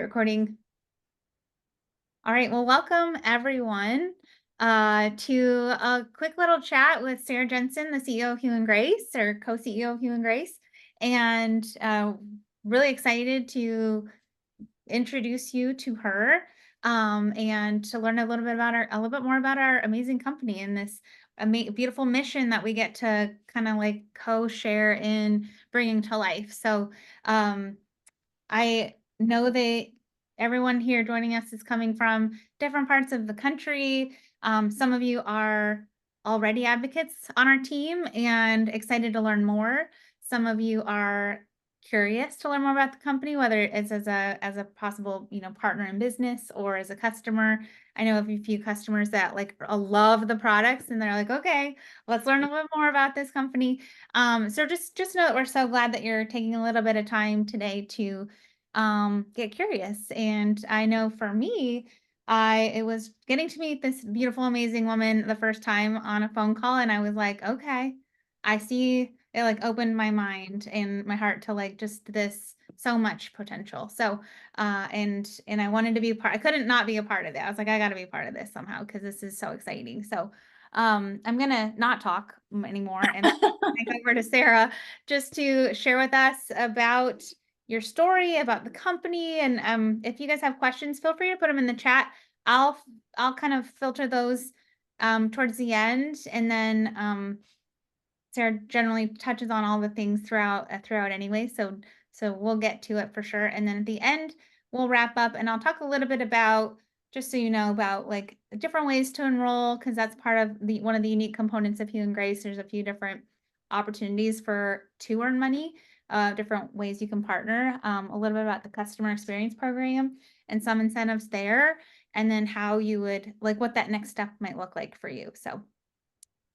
Recording. All right, well, welcome everyone to a quick little chat with Sara Jensen, the CEO of Hugh Grace, or co-CEO of Hugh Grace, and really excited to introduce you to her and to learn a little bit more about our amazing company and this beautiful mission that we get to kind of like co-share in bringing to life. So I know that everyone here joining us is coming from different parts of the country. Some of you are already advocates on our team and excited to learn more. Some of you are curious to learn more about the company, whether it's as a possible, partner in business or as a customer. I know of a few customers that love the products and they're like, okay, let's learn a little more about this company. So just know that we're so glad that you're taking a little bit of time today to get curious. And I know for me, it was getting to meet this beautiful, amazing woman the first time on a phone call, and I was like, okay, I see it opened my mind and my heart to just this so much potential. So and I wanted to be a part. I couldn't not be a part of it. I was like, I got to be a part of this somehow because this is so exciting. So I'm gonna not talk anymore and hand over to Sara just to share with us about your story, about the company, and if you guys have questions, feel free to put them in the chat. I'll kind of filter those towards the end, and then Sara generally touches on all the things throughout anyway, so we'll get to it for sure. And then at the end, we'll wrap up, and I'll talk a little bit about, just so you know, about different ways to enroll, because that's part of one of the unique components of Hugh and Grace. There's a few different opportunities to earn money, different ways you can partner, a little bit about the customer experience program and some incentives there, and then how you would what that next step might look like for you. So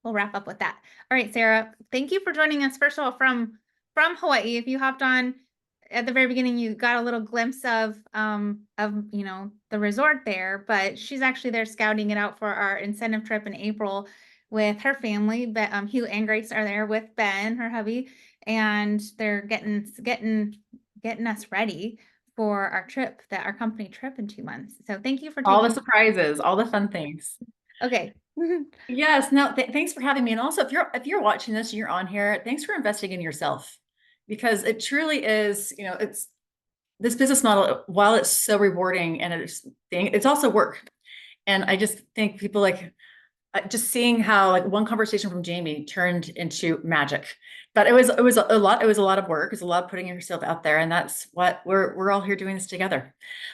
we'll wrap up with that. All right, Sara, thank you for joining us. First of all, from Hawaii. If you hopped on at the very beginning, you got a little glimpse of the resort there, but she's actually there scouting it out for our incentive trip in April with her family. But Hugh and Grace are there with Ben, her hubby, and they're getting us ready for our company trip in 2 months. So thank you for All the taking. surprises, all the fun things. Okay. Yes, no, thanks for having me. And also, if you're watching this and you're on here, thanks for investing in yourself, because it truly is, it's this business model, while it's so rewarding and it's also work. And I just think people just seeing how one conversation from Jamie turned into magic. But it was a lot of work. It was a lot of putting yourself out there, and that's what we're all here doing this together.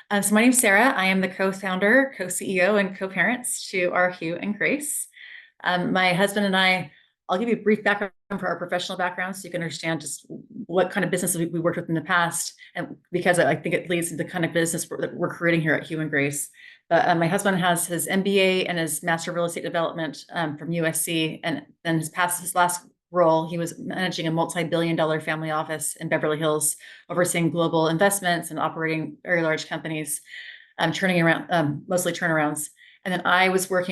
So my name's Sara. I am the co-founder, co-CEO, and co-parents to our Hugh and Grace. My husband and I'll give you a brief background for our professional background so you can understand just what kind of business we worked with in the past, and because I think it leads to the kind of business that we're creating here at Hugh and Grace. My husband has his MBA and his Master of Real Estate Development from USC, and then his last role, he was managing a multi-billion-dollar family office in Beverly Hills, overseeing global investments and operating very large companies, turning around mostly turnarounds. And then I always worked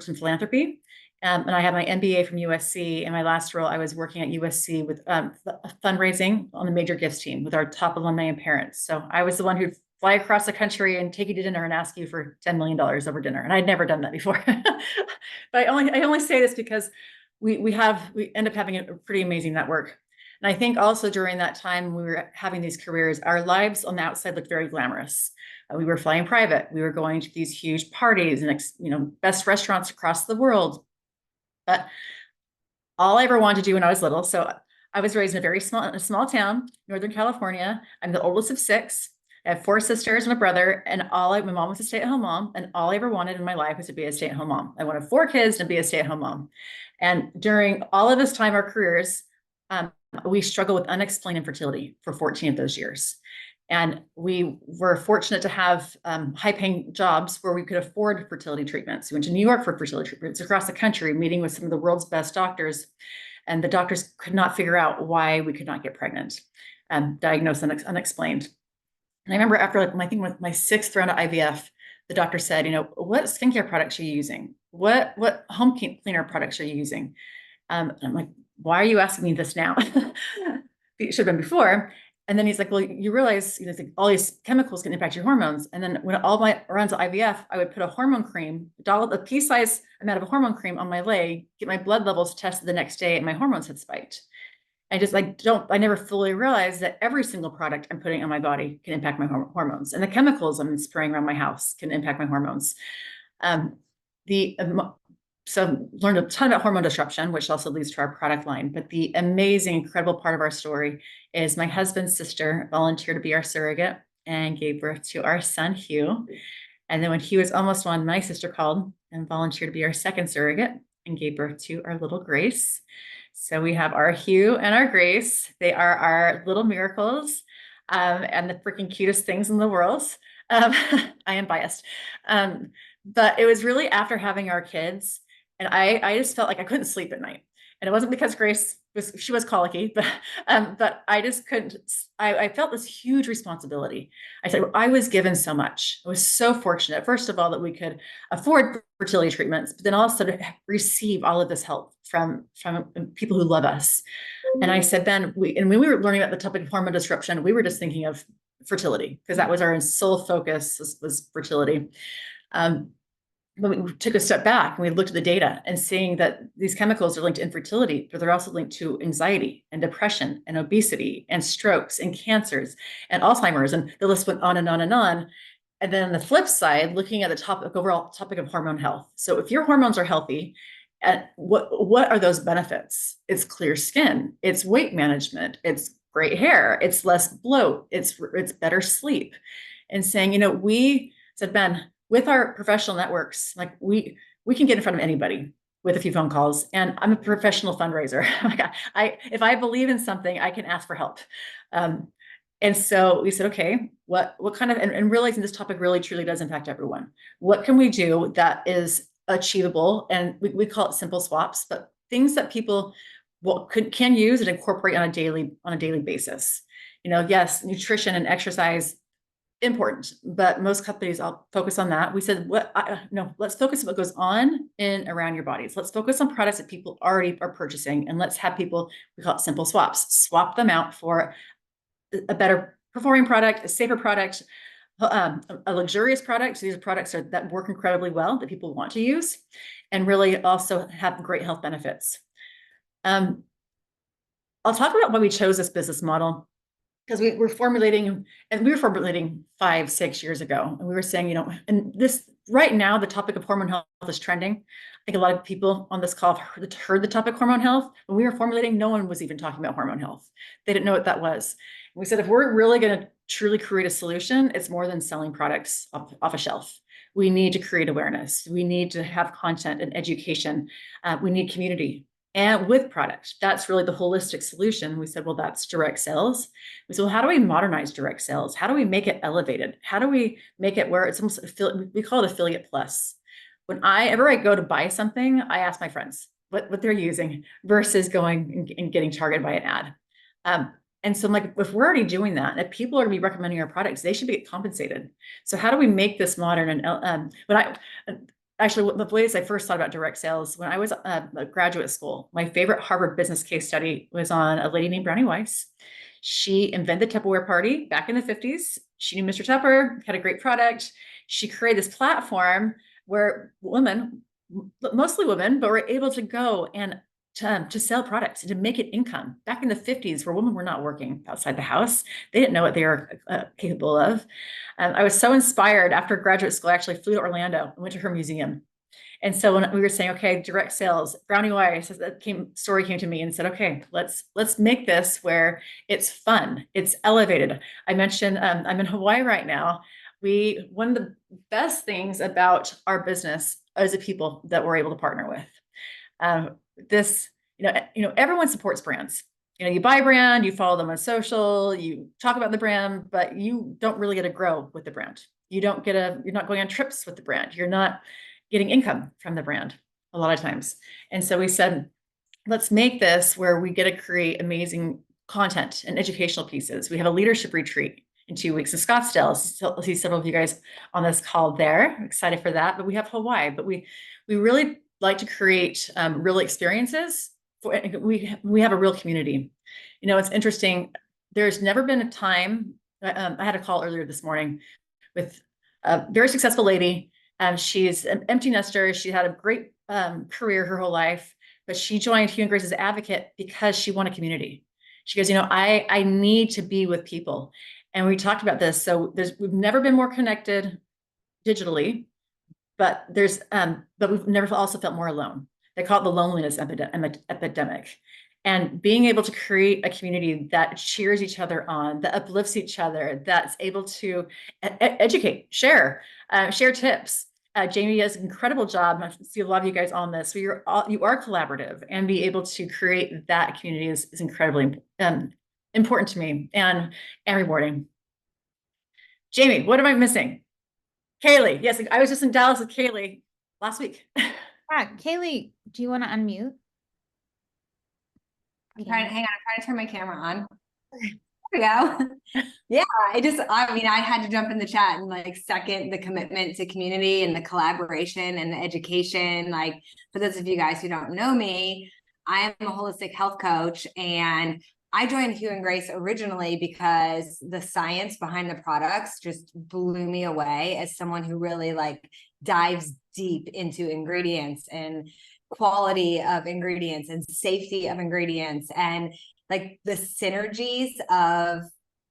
in philanthropy. And I have my MBA from USC. And my last role, I was working at USC with fundraising on the major gifts team with our top alumni and parents. So I was the one who'd fly across the country and take you to dinner and ask you for $10 million over dinner. And I'd never done that before. But I only say this because we end up having a pretty amazing network. And I think also during that time we were having these careers, our lives on the outside looked very glamorous. We were flying private. We were going to these huge parties and best restaurants across the world. But all I ever wanted to do when I was little, so I was raised in a small town, Northern California. I'm the oldest of 6. I have 4 sisters and a brother, and my mom was a stay-at-home mom, and all I ever wanted in my life was to be a stay-at-home mom. I wanted 4 kids and be a stay-at-home mom. And during all of this time, our careers, we struggled with unexplained infertility for 14 of those years. And we were fortunate to have high-paying jobs where we could afford fertility treatments. We went to New York for fertility treatments across the country, meeting with some of the world's best doctors. And the doctors could not figure out why we could not get pregnant, diagnosed unexplained. And I remember after I think with my 6th round of IVF, the doctor said, what skincare products are you using? What home cleaner products are you using? And I'm like, why are you asking me this now? It should have been before. And then he's like, well, you realize, it's like all these chemicals can impact your hormones. And then when all my runs of IVF, I would put a hormone cream, a pea-sized amount of a hormone cream on my leg, get my blood levels tested the next day, and my hormones had spiked. I never fully realized that every single product I'm putting on my body can impact my hormones, and the chemicals I'm spraying around my house can impact my hormones. Um, the so learned a ton about hormone disruption, which also leads to our product line. But the amazing, incredible part of our story is my husband's sister volunteered to be our surrogate and gave birth to our son, Hugh. And then when he was almost one, my sister called and volunteered to be our second surrogate and gave birth to our little Grace. So we have our Hugh and our Grace. They are our little miracles, and the freaking cutest things in the world. I am biased. But it was really after having our kids, and I just felt like I couldn't sleep at night. And it wasn't because Grace she was colicky, but I just couldn't. I felt this huge responsibility. I said, I was given so much. I was so fortunate, first of all, that we could afford fertility treatments, but then also to receive all of this help from people who love us. And I said, Ben, when we were learning about the topic of hormone disruption, we were just thinking of fertility because that was our sole focus was fertility. But we took a step back and we looked at the data and seeing that these chemicals are linked to infertility, but they're also linked to anxiety and depression and obesity and strokes and cancers and Alzheimer's. And the list went on and on and on. And then on the flip side, looking at the overall topic of hormone health. So if your hormones are healthy, what are those benefits? It's clear skin, it's weight management, it's great hair, it's less bloat, it's better sleep. And saying, we said, Ben, with our professional networks, like we can get in front of anybody with a few phone calls, and I'm a professional fundraiser. If I believe in something, I can ask for help. And so we said, okay, what kind of, and realizing this topic really truly does impact everyone. What can we do that is achievable? And we call it simple swaps, but things that people can use and incorporate on a daily basis. Yes, nutrition and exercise important, but most companies all focus on that. We said, no, let's focus on what goes on in around your bodies. Let's focus on products that people already are purchasing, and let's have people, we call it simple swaps, swap them out for a better performing product, a safer product, a luxurious product. So these are products that work incredibly well that people want to use, and really also have great health benefits. I'll talk about why we chose this business model, because we were formulating 5-6 years ago, and we were saying, and this right now, the topic of hormone health is trending. I think a lot of people on this call have heard the topic hormone health. When we were formulating, no one was even talking about hormone health. They didn't know what that was. And we said, if we're really going to truly create a solution, it's more than selling products off a shelf. We need to create awareness. We need to have content and education. We need community. And with product, that's really the holistic solution. We said, well, that's direct sales. We said, well, how do we modernize direct sales? How do we make it elevated? How do we make it where it's almost, we call it affiliate plus. Whenever I go to buy something, I ask my friends what they're using versus going and getting targeted by an ad. And so I'm like, if we're already doing that, if people are going to be recommending our products, they should be compensated. So how do we make this modern? And actually, the ways I first thought about direct sales, when I was at graduate school, my favorite Harvard business case study was on a lady named Brownie Weiss. She invented Tupperware Party back in the 50s. She knew Mr. Tupper, had a great product. She created this platform where women, mostly women, but were able to go and to sell products and to make it income. Back in the 50s, where women were not working outside the house, they didn't know what they were capable of. I was so inspired after graduate school. I actually flew to Orlando and went to her museum. And so when we were saying, okay, direct sales, Brownie Weiss, story came to me and said, okay, let's make this where it's fun, it's elevated. I mentioned I'm in Hawaii right now. One of the best things about our business is the people that we're able to partner with. Everyone supports brands. You buy a brand, you follow them on social, you talk about the brand, but you don't really get to grow with the brand. You're not going on trips with the brand. You're not getting income from the brand a lot of times. And so we said, let's make this where we get to create amazing content and educational pieces. We have a leadership retreat in 2 weeks in Scottsdale. So I'll see several of you guys on this call there. I'm excited for that. But we have Hawaii, but we really like to create real experiences. We have a real community. It's interesting. there's never been a time, I had a call earlier this morning with a very successful lady. She's an empty nester. She had a great career her whole life, but she joined Hugh Grace as an advocate because she wanted community. She goes, I need to be with people. And we talked about this. So we've never been more connected digitally, but we've never also felt more alone. They call it the loneliness epidemic. And being able to create a community that cheers each other on, that uplifts each other, that's able to educate, share tips. Jamie does an incredible job. I see a lot of you guys on this. You are collaborative, and be able to create that community is incredibly important to me and rewarding. Jamie, what am I missing? Kaylee. Yes, I was just in Dallas with Kaylee last week. Yeah, Kaylee, do you want to unmute? I'm trying to turn my camera on. There we go. Yeah, I had to jump in the chat and like second the commitment to community and the collaboration and the education. Like, for those of you guys who don't know me, I am a holistic health coach, and I joined Hugh and Grace originally because the science behind the products just blew me away as someone who really like dives deep into ingredients and quality of ingredients and safety of ingredients, and like the synergies of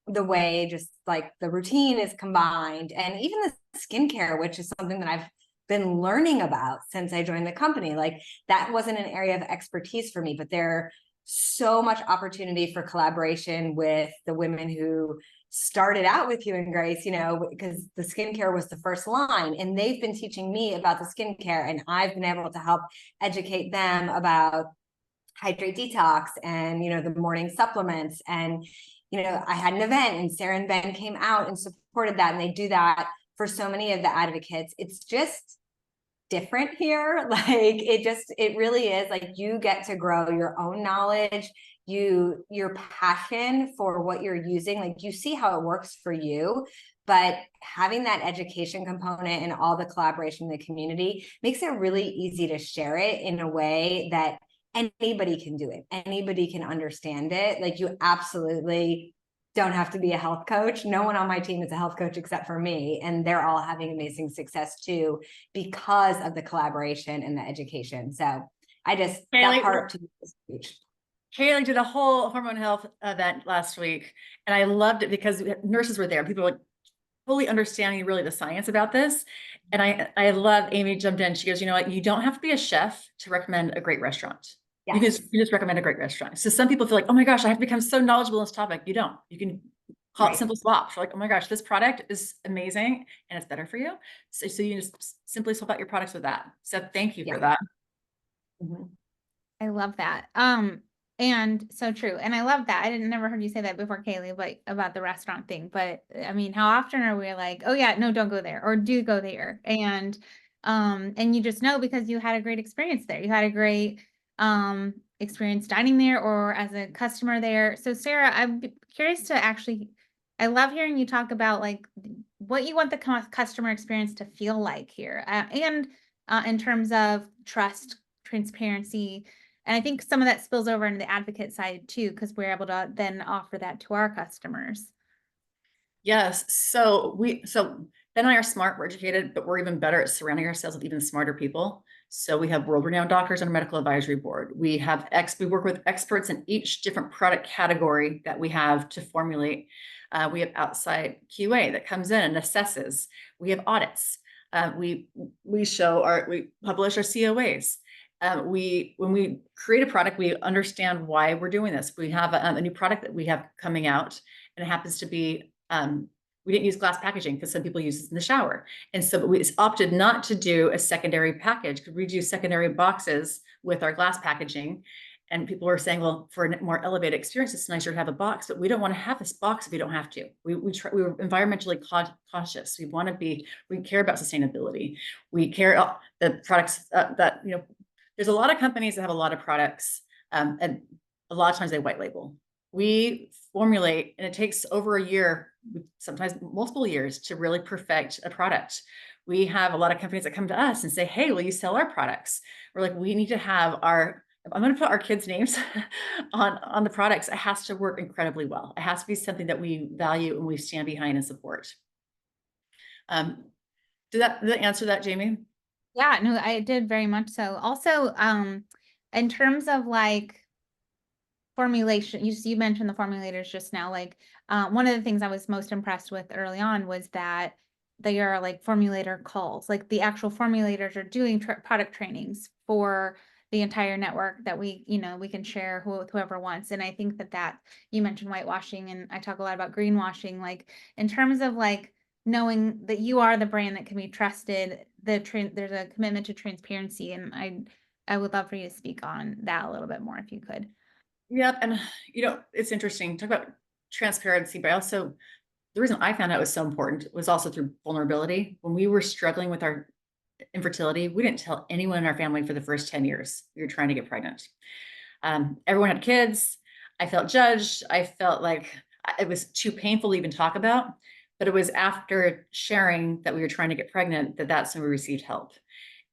the way just like the routine is combined, and even the skincare, which is something that I've been learning about since I joined the company. Like, that wasn't an area of expertise for me, but there's so much opportunity for collaboration with the women who started out with you and Grace, because the skincare was the first line, and they've been teaching me about the skincare, and I've been able to help educate them about hydrate detox and, the morning supplements. And, I had an event, and Sara and Ben came out and supported that. And they do that for so many of the advocates. It's just different here. Like, it really is like, you get to grow your own knowledge, your passion for what you're using. Like, you see how it works for you, but having that education component and all the collaboration in the community makes it really easy to share it in a way that anybody can do it. Anybody can understand it. Like, you absolutely don't have to be a health coach. No one on my team is a health coach except for me. And they're all having amazing success too, because of the collaboration and the education. So that part to me is huge. Kaylee did a whole hormone health event last week, and I loved it because nurses were there. People were like fully understanding really the science about this. And I love Amy jumped in. She goes, you know what? You don't have to be a chef to recommend a great restaurant. Yes. You just recommend a great restaurant. So some people feel like, oh my gosh, I have to become so knowledgeable in this topic. You don't. You can call it simple swaps. You're like, oh my gosh, this product is amazing and it's better for you. So you just simply swap out your products with that. So thank you for that. Mm-hmm. I love that. And so true. And I love that. I never heard you say that before, Kaylee, but about the restaurant thing. But I mean, how often are we like, oh yeah, no, don't go there, or do go there? And you just know because you had a great experience there. You had a great experience dining there or as a customer there. So Sara, I'm curious to I love hearing you talk about like what you want the customer experience to feel like here, and in terms of trust, transparency. And I think some of that spills over into the advocate side too, because we're able to then offer that to our customers. Yes. So Ben and I are smart, we're educated, but we're even better at surrounding ourselves with even smarter people. So we have world-renowned doctors on our medical advisory board. We work with experts in each different product category that we have to formulate. We have outside QA that comes in and assesses. We have audits. We publish our COAs. When we create a product, we understand why we're doing this. We have a new product that we have coming out, and it happens to be, we didn't use glass packaging because some people use it in the shower. And so we opted not to do a secondary package, because we do secondary boxes with our glass packaging. And people were saying, well, for a more elevated experience, it's nicer to have a box, but we don't want to have this box if we don't have to. We were environmentally cautious. We care about sustainability. We care the products there's a lot of companies that have a lot of products, and a lot of times they white label. We formulate, and it takes over a year, sometimes multiple years, to really perfect a product. We have a lot of companies that come to us and say, hey, will you sell our products? We're like, we need to have our if I'm going to put our kids' names on the products, it has to work incredibly well. It has to be something that we value and we stand behind and support. Did that answer that, Jamie? Yeah, no, I did very much so. Also, in terms of like formulation, you mentioned the formulators just now. Like, one of the things I was most impressed with early on was that they are like formulator calls. Like the actual formulators are doing product trainings for the entire network that we can share with whoever wants. And I think that you mentioned whitewashing, and I talk a lot about greenwashing. Like in terms of like knowing that you are the brand that can be trusted, there's a commitment to transparency, and I would love for you to speak on that a little bit more if you could. Yep. And it's interesting. Talk about transparency, but also the reason I found out was so important was also through vulnerability. When we were struggling with our infertility, we didn't tell anyone in our family for the first 10 years we were trying to get pregnant. Everyone had kids. I felt judged. I felt like it was too painful to even talk about. But it was after sharing that we were trying to get pregnant that's when we received help.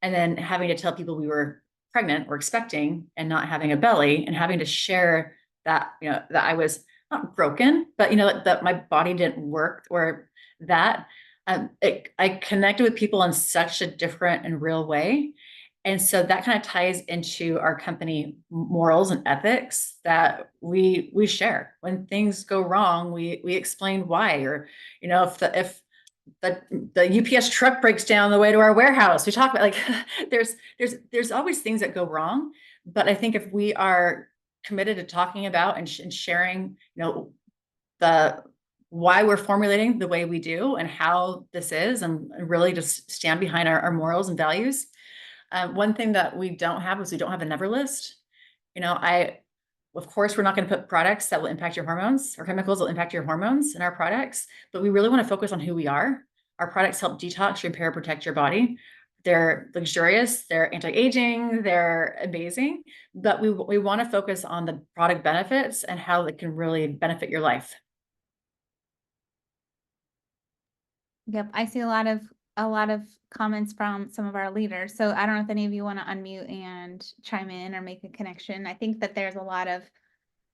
And then having to tell people we were pregnant or expecting and not having a belly, and having to share that, that I was not broken, but that my body didn't work, or that I connected with people in such a different and real way. And so that kind of ties into our company morals and ethics that we share. When things go wrong, we explain why. Or if the UPS truck breaks down the way to our warehouse, we talk about like there's always things that go wrong. But I think if we are committed to talking about and sharing, the why we're formulating the way we do and how this is, and really just stand behind our morals and values. One thing that we don't have is we don't have a never list. Of course, we're not going to put products that will impact your hormones or chemicals that will impact your hormones in our products, but we really want to focus on who we are. Our products help detox, repair, protect your body. They're luxurious, they're anti-aging, they're amazing, but we want to focus on the product benefits and how it can really benefit your life. Yep, I see a lot of comments from some of our leaders. So I don't know if any of you want to unmute and chime in or make a connection. I think that there's a lot of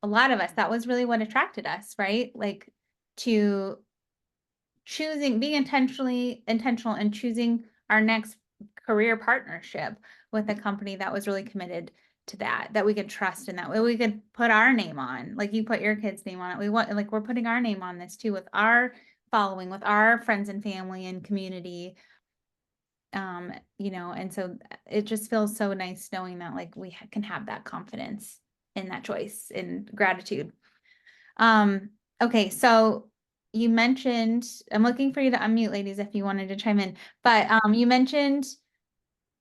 us. That was really what attracted us, right? Like to being intentional and choosing our next career partnership with a company that was really committed to that we could trust, and that way we could put our name on, like you put your kid's name on it. We're putting our name on this too, with our following, with our friends and family and community. And so it just feels so nice knowing that like we can have that confidence in that choice and gratitude. Okay, so you mentioned, I'm looking for you to unmute, ladies, if you wanted to chime in, but you mentioned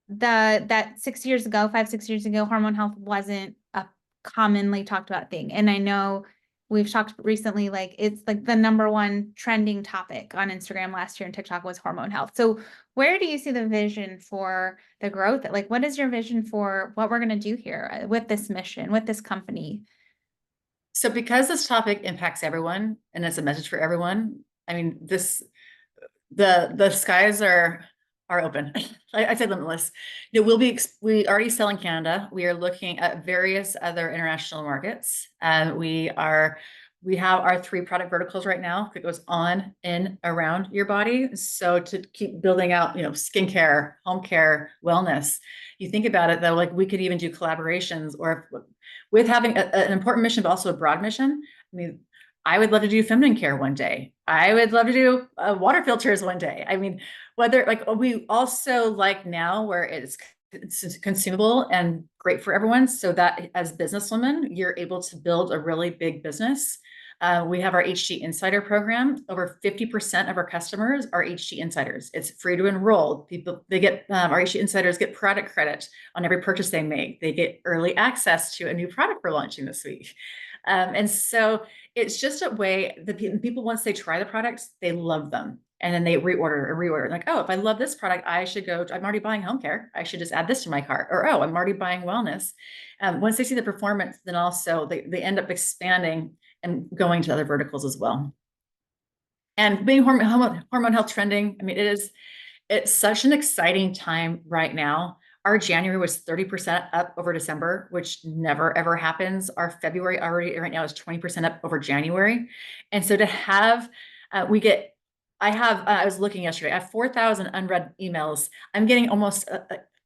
that 6 years ago, 5, 6 years ago, hormone health wasn't a commonly talked about thing. And I know we've talked recently, like it's like the number one trending topic on Instagram last year and TikTok was hormone health. So where do you see the vision for the growth? Like, what is your vision for what we're going to do here with this mission, with this company? So because this topic impacts everyone and it's a message for everyone, I mean, the skies are open. I say limitless. We already sell in Canada. We are looking at various other international markets. We have our 3 product verticals right now that goes on, in, around your body. So to keep building out, skincare, home care, wellness. You think about it though, like we could even do collaborations, or with having an important mission, but also a broad mission. I mean, I would love to do feminine care one day. I would love to do water filters one day. I mean, whether like we also like now where it's consumable and great for everyone, so that as businesswomen, you're able to build a really big business. We have our HG Insider program. Over 50% of our customers are HG Insiders. It's free to enroll. People, they get our HG Insiders get product credit on every purchase they make. They get early access to a new product we're launching this week. And so it's just a way the people, once they try the products, they love them. And then they reorder. Like, oh, if I love this product, I'm already buying home care. I should just add this to my cart. Or, oh, I'm already buying wellness. Once they see the performance, then also they end up expanding and going to other verticals as well. And being hormone health trending, I mean, it's such an exciting time right now. Our January was 30% up over December, which never ever happens. Our February already right now is 20% up over January. And so to have, I was looking yesterday, I have 4,000 unread emails. I'm getting almost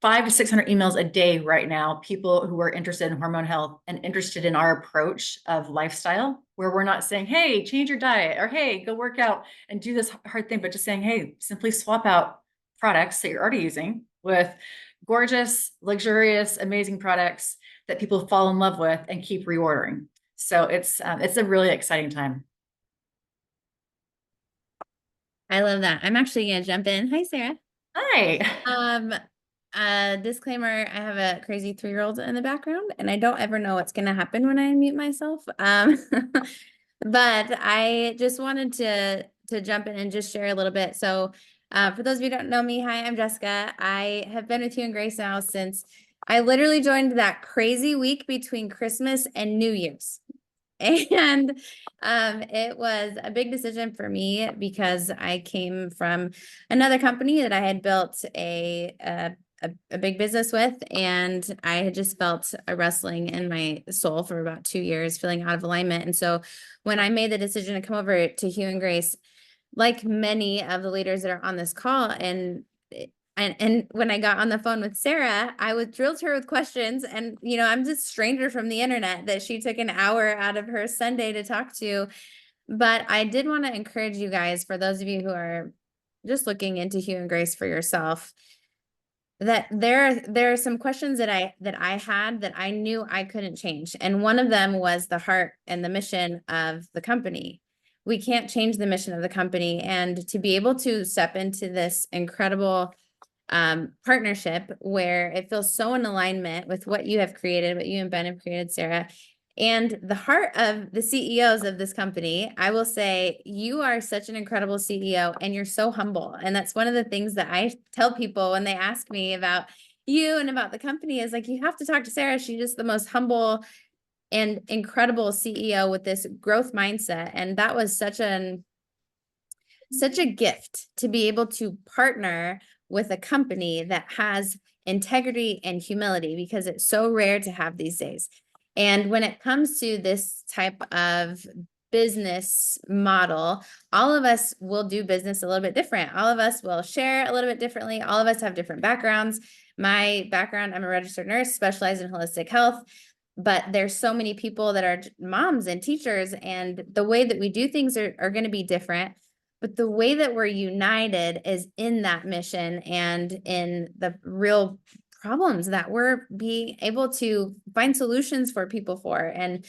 500 to 600 emails a day right now, people who are interested in hormone health and interested in our approach of lifestyle, where we're not saying, hey, change your diet, or hey, go work out and do this hard thing, but just saying, hey, simply swap out products that you're already using with gorgeous, luxurious, amazing products that people fall in love with and keep reordering. So it's a really exciting time. I love that. I'm actually gonna jump in. Hi, Sarah. Hi. Disclaimer, I have a crazy 3-year-old in the background and I don't ever know what's gonna happen when I unmute myself. But I just wanted to jump in and just share a little bit. So for those of you who don't know me, hi, I'm Jessica. I have been with Hugh and Grace now since I literally joined that crazy week between Christmas and New Year's. And it was a big decision for me because I came from another company that I had built a big business with, and I had just felt a wrestling in my soul for about 2 years, feeling out of alignment. And so when I made the decision to come over to Hugh and Grace, like many of the leaders that are on this call, and when I got on the phone with Sarah, I would drilled her with questions, and I'm just a stranger from the internet that she took an hour out of her Sunday to talk to. But I did want to encourage you guys, for those of you who are just looking into Hugh and Grace for yourself, that there are some questions that I had that I knew I couldn't change. And one of them was the heart and the mission of the company. We can't change the mission of the company. And to be able to step into this incredible partnership where it feels so in alignment with what you have created, what you and Ben have created, Sarah, and the heart of the CEOs of this company. I will say you are such an incredible CEO and you're so humble. And that's one of the things that I tell people when they ask me about you and about the company, is like, you have to talk to Sarah. She's just the most humble and incredible CEO with this growth mindset. And that was such a gift to be able to partner with a company that has integrity and humility, because it's so rare to have these days. And when it comes to this type of business model, all of us will do business a little bit different. All of us will share a little bit differently. All of us have different backgrounds. My background, I'm a registered nurse, specialized in holistic health. But there's so many people that are moms and teachers, and the way that we do things are going to be different. But the way that we're united is in that mission and in the real problems that we're being able to find solutions for people for. And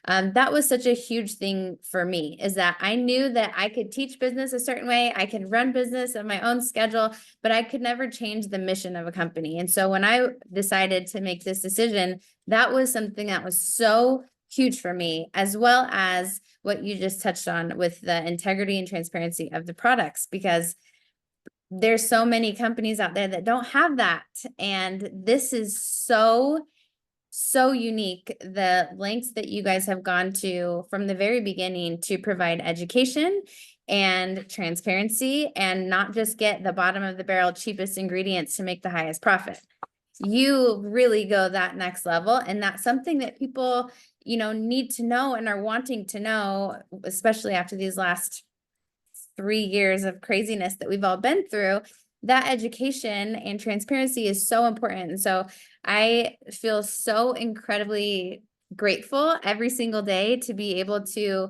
that was such a huge thing for me, is that I knew that I could teach business a certain way. I could run business on my own schedule, but I could never change the mission of a company. And so when I decided to make this decision, that was something that was so huge for me, as well as what you just touched on with the integrity and transparency of the products, because there's so many companies out there that don't have that. And this is so unique, the lengths that you guys have gone to from the very beginning to provide education and transparency, and not just get the bottom of the barrel cheapest ingredients to make the highest profit. You really go that next level, and that's something that people need to know and are wanting to know, especially after these last 3 years of craziness that we've all been through. That education and transparency is so important. And so I feel so incredibly grateful every single day to be able to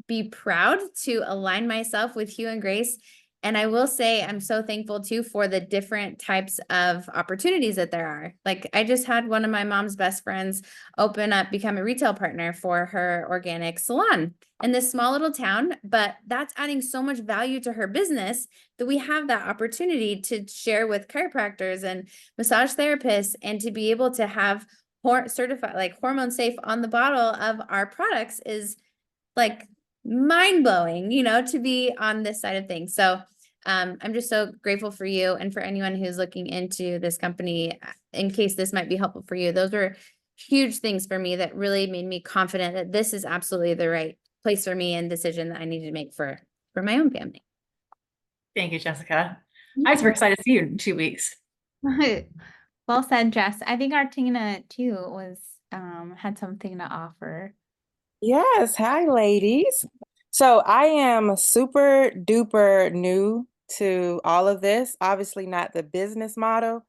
be proud to align myself with Hugh and Grace. And I will say, I'm so thankful too for the different types of opportunities that there are. Like, I just had one of my mom's best friends become a retail partner for her organic salon in this small little town, but that's adding so much value to her business that we have that opportunity to share with chiropractors and massage therapists, and to be able to have certified, like, hormone safe on the bottle of our products is like mind-blowing, to be on this side of things. So I'm just so grateful for you, and for anyone who's looking into this company, in case this might be helpful for you. Those were huge things for me that really made me confident that this is absolutely the right place for me and decision that I need to make for my own family. Thank you, Jessica. I was very excited to see you in 2 weeks. Well said, Jess. I think our Tina too was had something to offer. Yes, hi ladies. So I am super duper new to all of this. Obviously not the business model,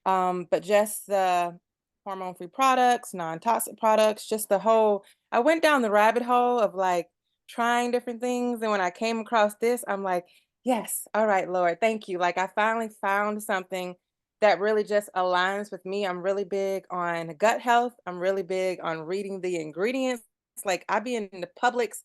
but just the hormone-free products, non-toxic products, just the whole, I went down the rabbit hole of like trying different things. And when I came across this, I'm like, yes, all right, Lord, thank you. Like I finally found something that really just aligns with me. I'm really big on gut health. I'm really big on reading the ingredients. Like I be in the Publix,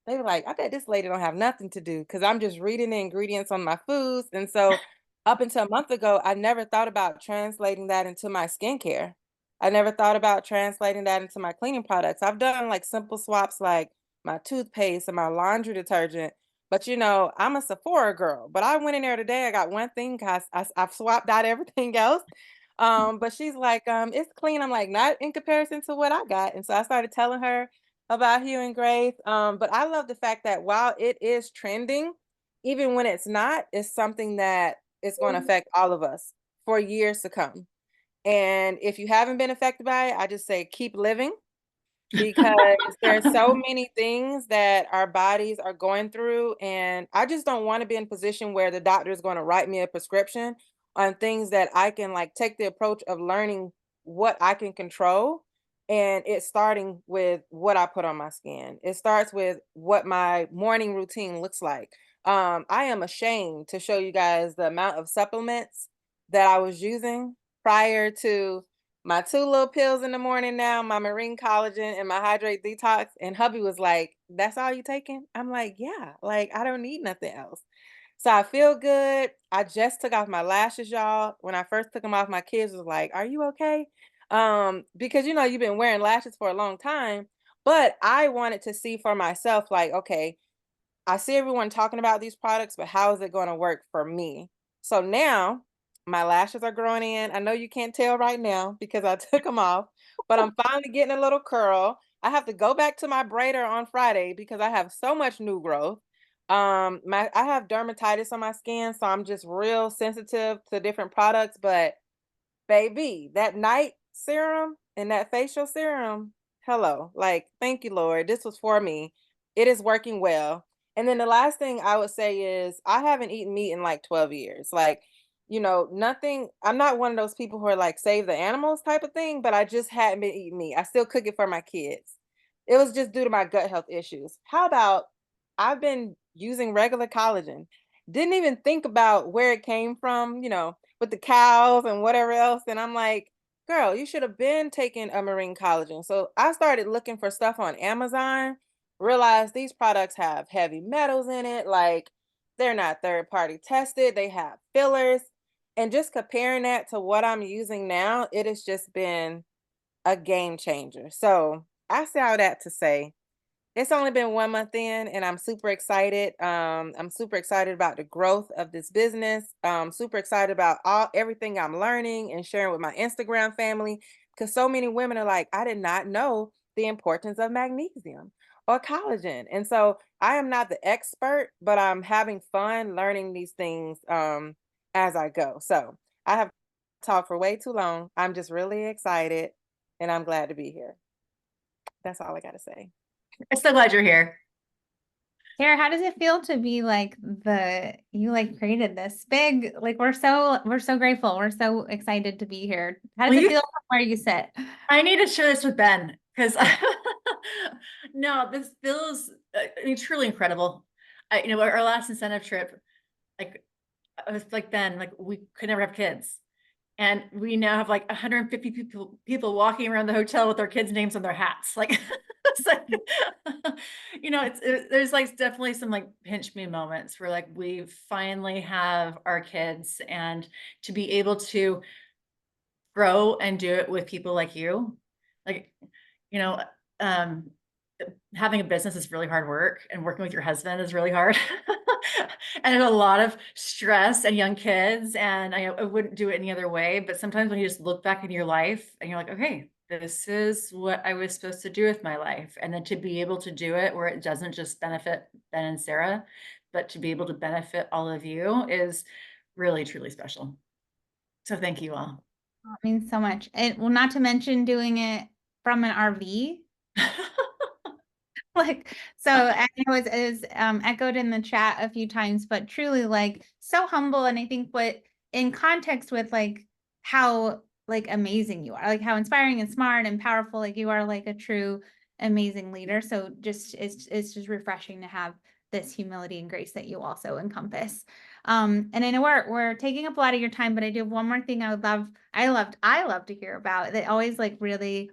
they were like, I bet this lady don't have nothing to do because I'm just reading the ingredients on my foods. And so up until a month ago, I never thought about translating that into my skincare. I never thought about translating that into my cleaning products. I've done like simple swaps like my toothpaste and my laundry detergent. But you know, I'm a Sephora girl. But I went in there today. I got one thing because I've swapped out everything else. But she's like, it's clean. I'm like, not in comparison to what I got. And so I started telling her about Hugh and Grace. But I love the fact that while it is trending, even when it's not, it's something that is going to affect all of us for years to come. And if you haven't been affected by it, I just say keep living because there's so many things that our bodies are going through. And I just don't want to be in a position where the doctor is going to write me a prescription on things that I can like take the approach of learning what I can control. And it's starting with what I put on my skin. It starts with what my morning routine looks like. I am ashamed to show you guys the amount of supplements that I was using prior to my 2 little pills in the morning now, my marine collagen and my hydrate detox. And hubby was like, that's all you taking? I'm like, yeah, like I don't need nothing else. So I feel good. I just took off my lashes, y'all. When I first took them off, my kids was like, are you okay? Because you know, you've been wearing lashes for a long time, but I wanted to see for myself, like, okay, I see everyone talking about these products, but how is it going to work for me? So now my lashes are growing in. I know you can't tell right now because I took them off, but I'm finally getting a little curl. I have to go back to my braider on Friday because I have so much new growth. I have dermatitis on my skin, so I'm just real sensitive to different products, but baby, that night serum and that facial serum, hello. Like, thank you, Lord. This was for me. It is working well. And then the last thing I would say is I haven't eaten meat in like 12 years. Like, you know, nothing. I'm not one of those people who are like save the animals type of thing, but I just hadn't been eating meat. I still cook it for my kids. It was just due to my gut health issues. How about I've been using regular collagen? Didn't even think about where it came from, you know, with the cows and whatever else. And I'm like, girl, you should have been taking a marine collagen. So I started looking for stuff on Amazon, realized these products have heavy metals in it. Like they're not third party tested, they have fillers. And just comparing that to what I'm using now, it has just been a game changer. So I say all that to say it's only been 1 month in, and I'm super excited. I'm super excited about the growth of this business. Super excited about everything I'm learning and sharing with my Instagram family. Because so many women are like, I did not know the importance of magnesium or collagen. And so I am not the expert, but I'm having fun learning these things as I go. So I have talked for way too long. I'm just really excited and I'm glad to be here. That's all I got to say. I'm so glad you're here. Sarah, how does it feel to be like you like created this big, like we're so grateful. We're so excited to be here. How does Well, it feel from where you sit? I need to share this with Ben because no, this feels I mean, truly incredible. You know, our last incentive trip, like I was like Ben, like we could never have kids. And we now have like 150 people walking around the hotel with their kids' names on their hats. Like, it's like you know, there's like definitely some like pinch me moments where like we finally have our kids and to be able to grow and do it with people like you. Like, you know, um, having a business is really hard work and working with your husband is really hard. And there's a lot of stress and young kids and I wouldn't do it any other way. But sometimes when you just look back in your life and you're like, okay, this is what I was supposed to do with my life. And then to be able to do it where it doesn't just benefit Ben and Sarah, but to be able to benefit all of you is really, truly special. So thank you all. It means so much. And well, not to mention doing it from an RV. Like, so I know it is echoed in the chat a few times, but truly like so humble. And I think what in context with like how like amazing you are, like how inspiring and smart and powerful, like you are like a true amazing leader. So just it's just refreshing to have this humility and grace that you also encompass. And I know we're taking up a lot of your time, but I do have one more thing I love to hear about that always like really,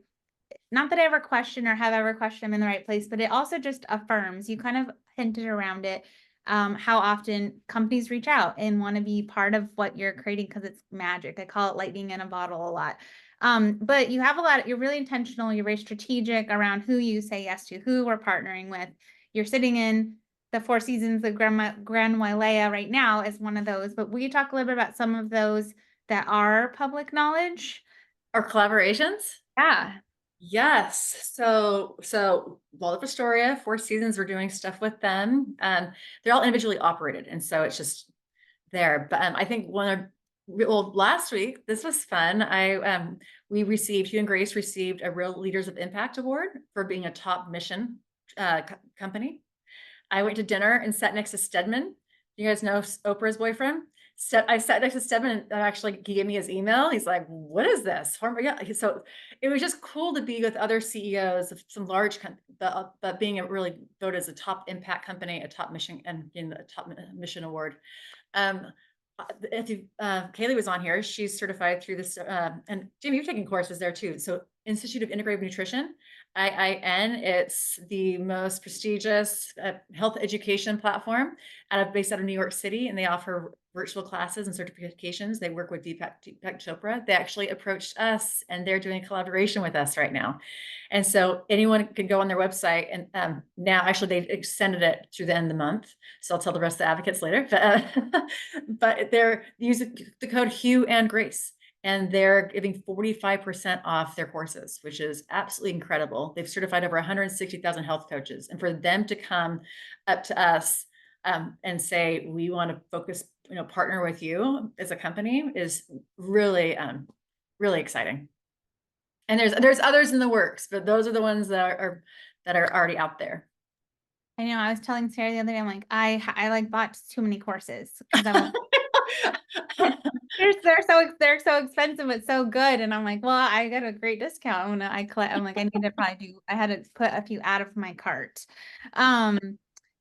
not that I ever question or have ever questioned I'm in the right place, but it also just affirms, you kind of hinted around it, how often companies reach out and want to be part of what you're creating because it's magic. I call it lightning in a bottle a lot. But you have you're really intentional, you're very strategic around who you say yes to, who we're partnering with. You're sitting in the Four Seasons of Grand Wailea right now as one of those, but will you talk a little bit about some of those that are public knowledge? Our collaborations? Yeah. Yes. So Waldorf Astoria, Four Seasons, we're doing stuff with them. They're all individually operated. And so it's just there. But I think last week, this was fun. Hugh and Grace received a Real Leaders of Impact Award for being a top mission company. I went to dinner and sat next to Stedman. You guys know Oprah's boyfriend? I sat next to Stedman and actually he gave me his email. He's like, what is this? Yeah. So it was just cool to be with other CEOs of some large companies, but being really voted as a top impact company, a top mission, and getting the top mission award. Kaylee was on here. She's certified through this, and Jimmy, you've taken courses there too. So Institute of Integrative Nutrition, IIN, it's the most prestigious health education platform based out of New York City, and they offer virtual classes and certifications. They work with Deepak Chopra. They actually approached us and they're doing a collaboration with us right now. And so anyone can go on their website and now actually they extended it through the end of the month. So I'll tell the rest of the advocates later, but they're using the code Hugh and Grace. And they're giving 45% off their courses, which is absolutely incredible. They've certified over 160,000 health coaches. And for them to come up to us and say, we want to focus, partner with you as a company is really, really exciting. And there's others in the works, but those are the ones that are already out there. I know I was telling Sarah the other day, I'm like, I like bought too many courses because I'm they're so expensive but so good, and I'm like, well, I got a great discount. I'm like, I need to probably I had to put a few out of my cart.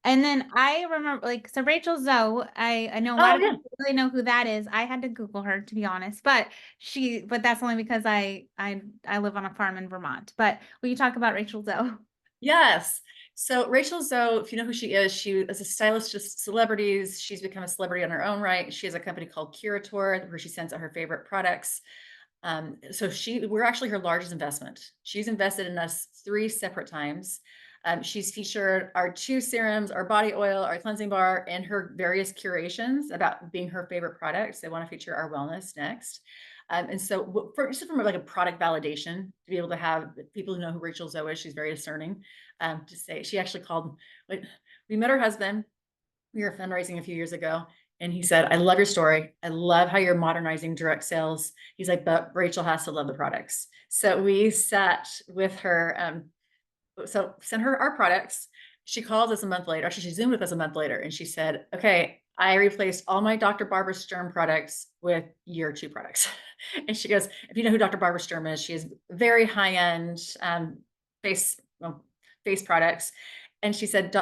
And then I remember so Rachel Zoe, I know a lot of people really know who that is. I had to Google her to be honest, but that's only because I live on a farm in Vermont. But will you talk about Rachel Zoe? Yes. So Rachel Zoe, if you know who she is a stylist to celebrities. She's become a celebrity on her own right. She has a company called Curator where she sends out her favorite products. So we're actually her largest investment. She's invested in us 3 separate times. She's featured our 2 serums, our body oil, our cleansing bar, and her various curations about being her favorite products. They want to feature our wellness next. And so just from like a product validation, to be able to have people who know who Rachel Zoe is, she's very discerning, to say, she actually called, we met her husband, we were fundraising a few years ago, and he said, I love your story. I love how you're modernizing direct sales. He's like, but Rachel has to love the products. So we sat with her, so sent her our products. She calls us a month later, actually she Zoomed with us a month later, and she said, okay, I replaced all my Dr. Barbara Sturm products with your 2 products. And she goes, if you know who Dr. Barbara Sturm is, she has very high-end face products. And she said,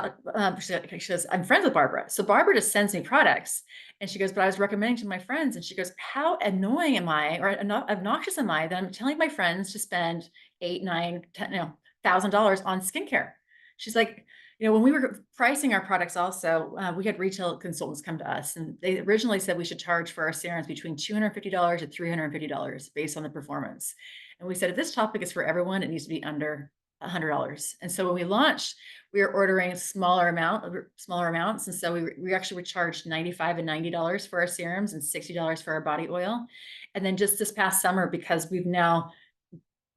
she goes, I'm friends with Barbara. So Barbara just sends me products. And she goes, but I was recommending to my friends. And she goes, how annoying am I or obnoxious am I that I'm telling my friends to spend $8, $9, $10, $1,000 on skincare? She's like, when we were pricing our products also, we had retail consultants come to us, and they originally said we should charge for our serums between $250 and $350 based on the performance. And we said, if this topic is for everyone, it needs to be under $100. And so when we launched, we were ordering smaller amounts. And so we actually would charge $95 and $90 for our serums and $60 for our body oil. And then just this past summer, because we've now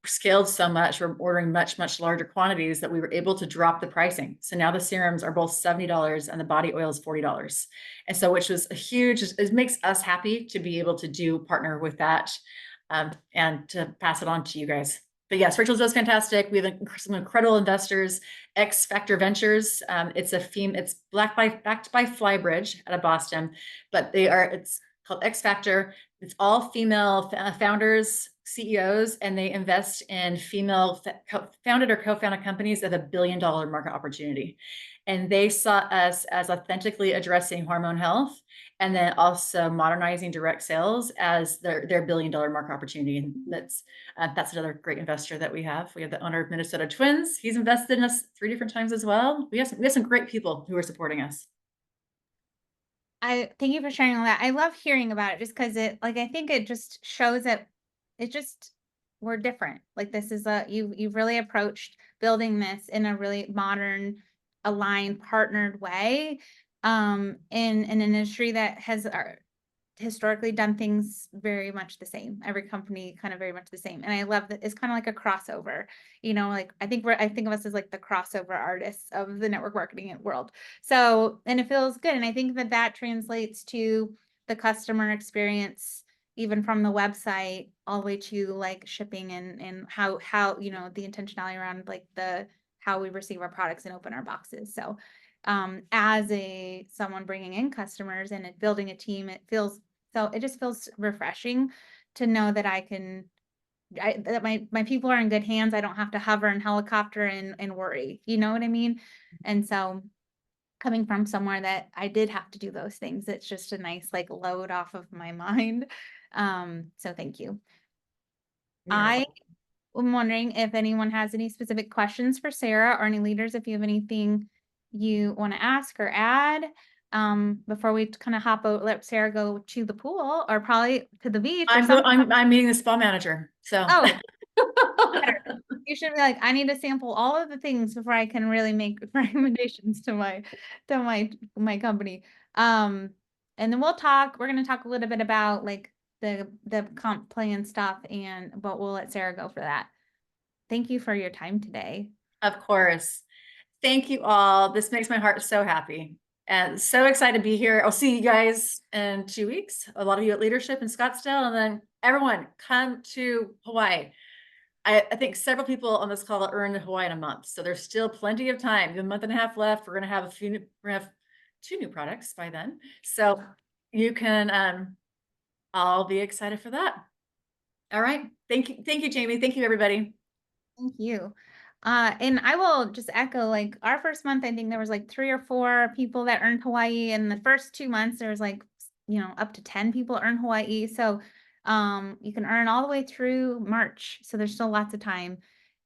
scaled so much, we're ordering much, much larger quantities, that we were able to drop the pricing. So now the serums are both $70 and the body oil is $40. And so, which was a huge, it makes us happy to be able to partner with that and to pass it on to you guys. But yes, Rachel's does fantastic. We have some incredible investors, X Factor Ventures. It's backed by Flybridge out of Boston, but it's called X Factor. It's all female founders, CEOs, and they invest in female founded or co-founded companies that have $1 billion market opportunity. And they saw us as authentically addressing hormone health and then also modernizing direct sales as their $1 billion market opportunity. And that's another great investor that we have. We have the owner of Minnesota Twins. He's invested in us 3 different times as well. We have some great people who are supporting us. I thank you for sharing all that. I love hearing about it just because I think it just shows that we're different. Like this is you've really approached building this in a really modern, aligned, partnered way, in an industry that has historically done things very much the same. Every company kind of very much the same. And I love that it's kind of like a crossover, like I think of us as like the crossover artists of the network marketing world. So, and it feels good. And I think that translates to the customer experience, even from the website all the way to like shipping and how, the intentionality around like how we receive our products and open our boxes. So, as someone bringing in customers and building a team, it just feels refreshing to know that that my people are in good hands. I don't have to hover and helicopter and worry, you know what I mean? And so coming from somewhere that I did have to do those things, it's just a nice like load off of my mind. So thank you. I am wondering if anyone has any specific questions for Sara or any leaders, if you have anything you want to ask or add, before we kind of let Sara go to the pool or probably to the beach. I'm meeting the spa manager. So you should be like, I need to sample all of the things before I can really make recommendations to my company. And then we're going to talk a little bit about like the comp plan stuff but we'll let Sara go for that. Thank you for your time today. Of course. Thank you all. This makes my heart so happy and so excited to be here. I'll see you guys in 2 weeks. A lot of you at Leadership in Scottsdale, and then everyone come to Hawaii. I think several people on this call are in Hawaii in a month. So there's still plenty of time. We have a month and a half left. We're going to have we're going to have 2 new products by then. So you can, I'll be excited for that. All right. Thank you. Thank you, Jamie. Thank you, everybody. Thank you. And I will just echo, like our first month, I think there was like 3 or 4 people that earned Hawaii. And the first 2 months, there was like, up to 10 people earn Hawaii. So you can earn all the way through March. So there's still lots of time.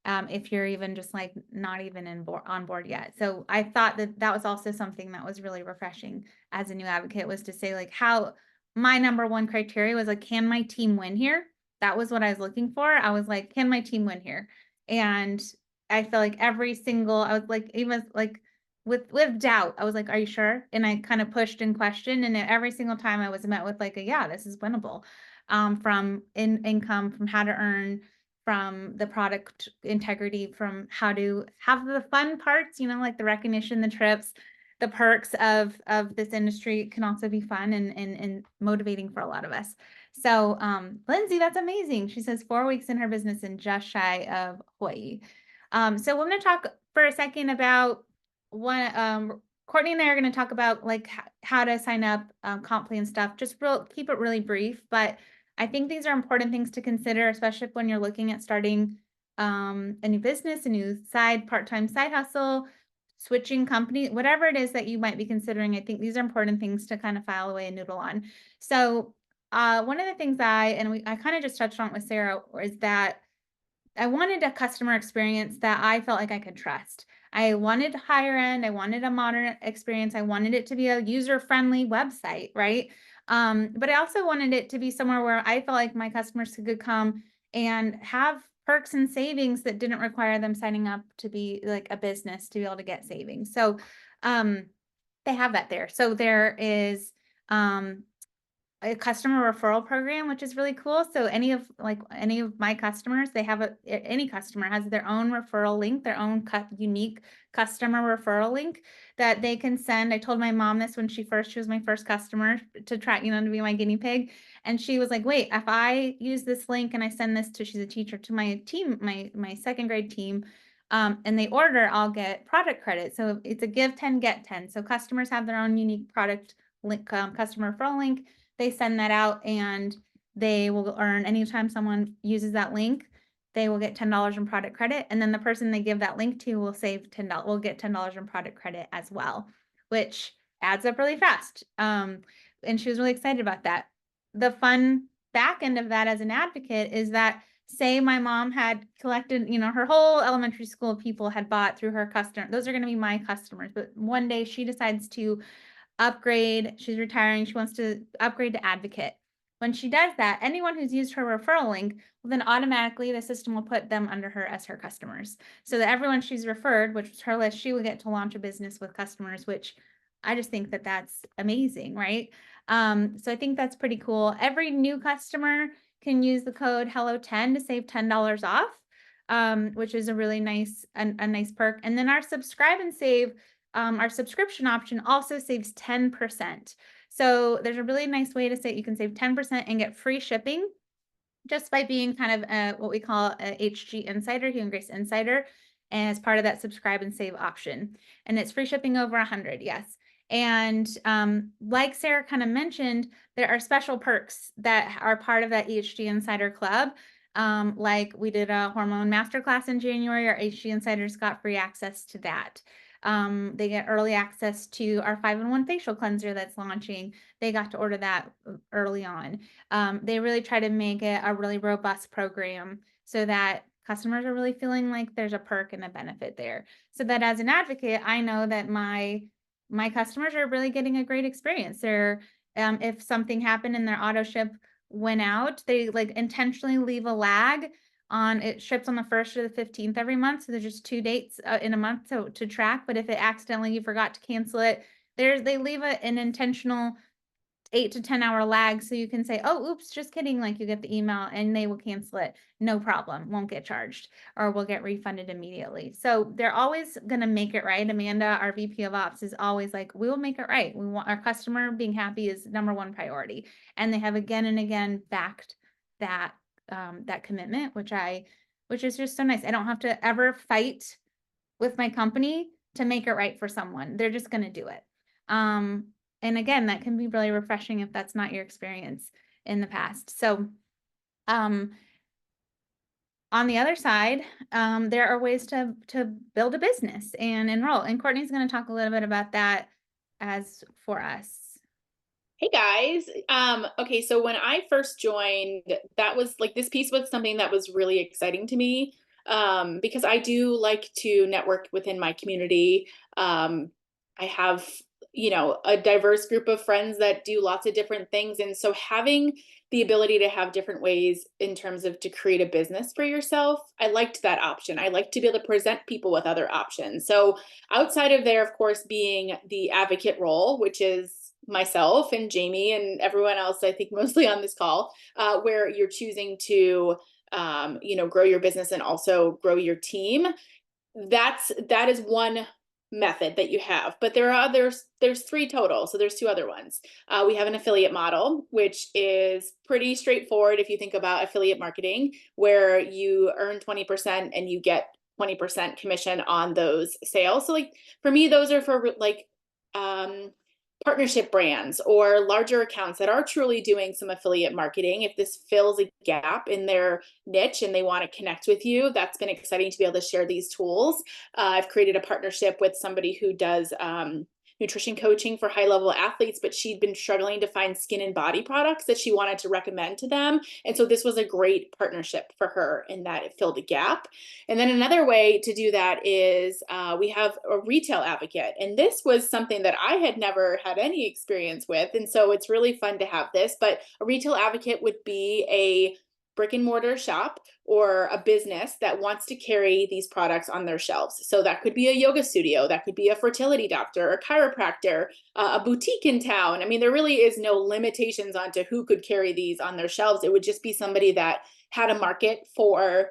If you're even just like not even on board yet. So I thought that was also something that was really refreshing as a new advocate, was to say like how my number 1 criteria was like, can my team win here? That was what I was looking for. I was like, can my team win here? And I feel like I was like, even like with doubt, I was like, are you sure? And I kind of pushed and questioned. And every single time I was met with like, yeah, this is winnable. From income, from how to earn, from the product integrity, from how to have the fun parts, like the recognition, the trips, the perks of this industry can also be fun and motivating for a lot of us. So Lindsay, that's amazing. She says 4 weeks in her business and just shy of Hawaii. So we're going to talk for a second about Courtney and I are going to talk about like how to sign up, comp plan stuff. Just keep it really brief, but I think these are important things to consider, especially when you're looking at starting a new business, a new part-time side hustle, switching company, whatever it is that you might be considering. I think these are important things to kind of file away and noodle on. So one of the things I kind of just touched on with Sara is that I wanted a customer experience that I felt like I could trust. I wanted higher end. I wanted a modern experience. I wanted it to be a user-friendly website, right? But I also wanted it to be somewhere where I felt like my customers could come and have perks and savings that didn't require them signing up to be like a business to be able to get savings. So they have that there. So there is a customer referral program, which is really cool. So any of my customers, they have any customer has their own referral link, their own unique customer referral link that they can send. I told my mom this when she was my first customer to try, to be my guinea pig. And she was like, wait, if I use this link and I send this she's a teacher, to my team, my second grade team, and they order, I'll get product credit. So it's a give 10, get 10. So customers have their own unique product link, customer referral link. They send that out and they will earn, anytime someone uses that link, they will get $10 in product credit. And then the person they give that link to will save $10, will get $10 in product credit as well, which adds up really fast. And she was really excited about that. The fun back end of that as an advocate is that, say my mom had collected, her whole elementary school people had bought through her customer. Those are going to be my customers. But one day she decides to upgrade. She's retiring. She wants to upgrade to advocate. When she does that, anyone who's used her referral link, well, then automatically the system will put them under her as her customers. So that everyone she's referred, which was her list, she will get to launch a business with customers, which I just think that that's amazing, right? So I think that's pretty cool. Every new customer can use the code HELLO10 to save $10 off, which is a really nice, a nice perk. And then our subscribe and save, our subscription option also saves 10%. So there's a really nice way to say you can save 10% and get free shipping just by being kind of what we call a HG Insider, Hugh Grace Insider, as part of that subscribe and save option. And it's free shipping over 100, yes. And like Sarah kind of mentioned, there are special perks that are part of that HG Insider Club. Like we did a hormone masterclass in January. Our HG Insiders got free access to that. They get early access to our 5-in-1 facial cleanser that's launching. They got to order that early on. They really try to make it a really robust program so that customers are really feeling like there's a perk and a benefit there. So that as an advocate, I know that my customers are really getting a great experience. They're, if something happened and their auto ship went out, they like intentionally leave a lag on, it ships on the 1st or the 15th every month. So there's just 2 dates in a month to track. But if it accidentally, you forgot to cancel it, they leave an intentional 8 to 10 hour lag. So you can say, oh, oops, just kidding. Like you get the email and they will cancel it. No problem. Won't get charged or will get refunded immediately. So they're always going to make it right. Amanda, our VP of Ops, is always like, we will make it right. We want our customer being happy is #1 priority. And they have again and again backed that, that commitment, which is just so nice. I don't have to ever fight with my company to make it right for someone. They're just going to do it. And again, that can be really refreshing if that's not your experience in the past. So, on the other side, there are ways to build a business and enroll. And Courtney's going to talk a little bit about that as for us. Hey guys. Okay, so when I first joined, that was like, this piece was something that was really exciting to me, because I do like to network within my community. I have, a diverse group of friends that do lots of different things. And so having the ability to have different ways in terms of to create a business for yourself, I liked that option. I like to be able to present people with other options. So outside of there, of course, being the advocate role, which is myself and Jamie and everyone else, I think mostly on this call, where you're choosing to, grow your business and also grow your team. That is one method that you have, but there are others. There's 3 total. So there's 2 other ones. We have an affiliate model, which is pretty straightforward. If you think about affiliate marketing, where you earn 20% and you get 20% commission on those sales. So like for me, those are for like, partnership brands or larger accounts that are truly doing some affiliate marketing. If this fills a gap in their niche and they want to connect with you, that's been exciting to be able to share these tools. I've created a partnership with somebody who does nutrition coaching for high-level athletes, but she'd been struggling to find skin and body products that she wanted to recommend to them. And so this was a great partnership for her in that it filled a gap. And then another way to do that is we have a retail advocate. And this was something that I had never had any experience with. And so it's really fun to have this, but a retail advocate would be a brick and mortar shop or a business that wants to carry these products on their shelves. So that could be a yoga studio, that could be a fertility doctor, a chiropractor, a boutique in town. I mean, there really is no limitations onto who could carry these on their shelves. It would just be somebody that had a market for